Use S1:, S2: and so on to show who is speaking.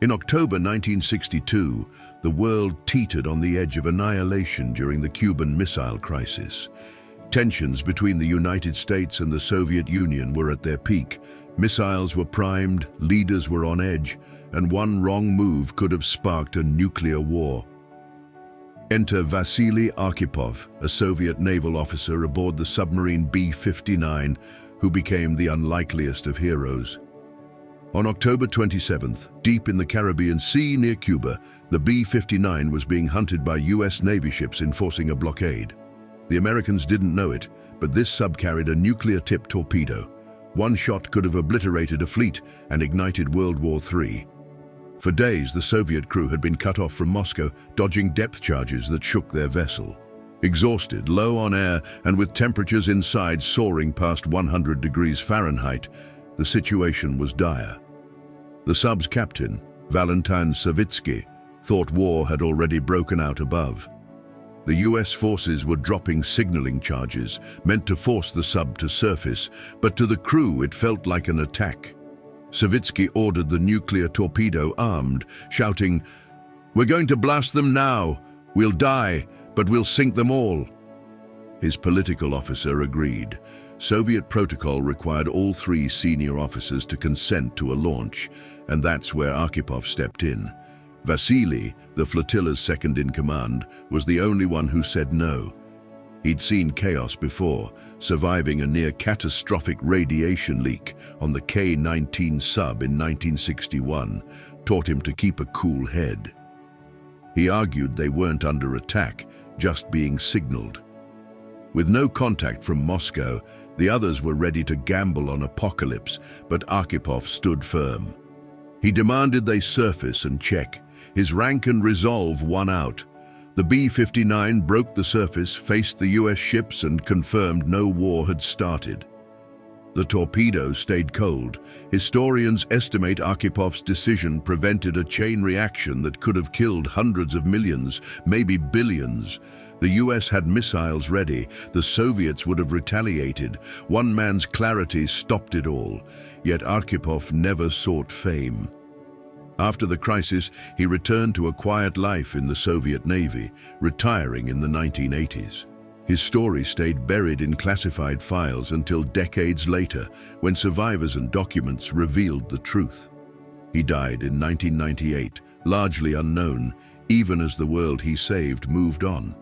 S1: In October 1962, the world teetered on the edge of annihilation during the Cuban Missile Crisis. Tensions between the United States and the Soviet Union were at their peak. Missiles were primed, leaders were on edge, and one wrong move could have sparked a nuclear war. Enter Vasily Arkhipov, a Soviet naval officer aboard the submarine B-59, who became the unlikeliest of heroes. On October 27th, deep in the Caribbean Sea near Cuba, the B-59 was being hunted by US Navy ships enforcing a blockade. The Americans didn't know it, but this sub carried a nuclear-tipped torpedo. One shot could have obliterated a fleet and ignited World War III. For days, the Soviet crew had been cut off from Moscow, dodging depth charges that shook their vessel. Exhausted, low on air, and with temperatures inside soaring past 100 degrees Fahrenheit, the situation was dire. The sub's captain, Valentin Savitsky, thought war had already broken out above. The US forces were dropping signaling charges, meant to force the sub to surface, but to the crew it felt like an attack. Savitsky ordered the nuclear torpedo armed, shouting, "We're going to blast them now. We'll die, but we'll sink them all." His political officer agreed. Soviet protocol required all three senior officers to consent to a launch, and that's where Arkhipov stepped in. Vasily, the flotilla's second-in-command, was the only one who said no. He'd seen chaos before. Surviving a near-catastrophic radiation leak on the K-19 sub in 1961 taught him to keep a cool head. He argued they weren't under attack, just being signaled. With no contact from Moscow, the others were ready to gamble on apocalypse, but Arkhipov stood firm. He demanded they surface and check. His rank and resolve won out. The B-59 broke the surface, faced the US ships, and confirmed no war had started. The torpedo stayed cold. Historians estimate Arkhipov's decision prevented a chain reaction that could have killed hundreds of millions, maybe billions. The US had missiles ready. The Soviets would have retaliated. One man's clarity stopped it all. Yet Arkhipov never sought fame. After the crisis, he returned to a quiet life in the Soviet Navy, retiring in the 1980s. His story stayed buried in classified files until decades later, when survivors and documents revealed the truth. He died in 1998, largely unknown, even as the world he saved moved on.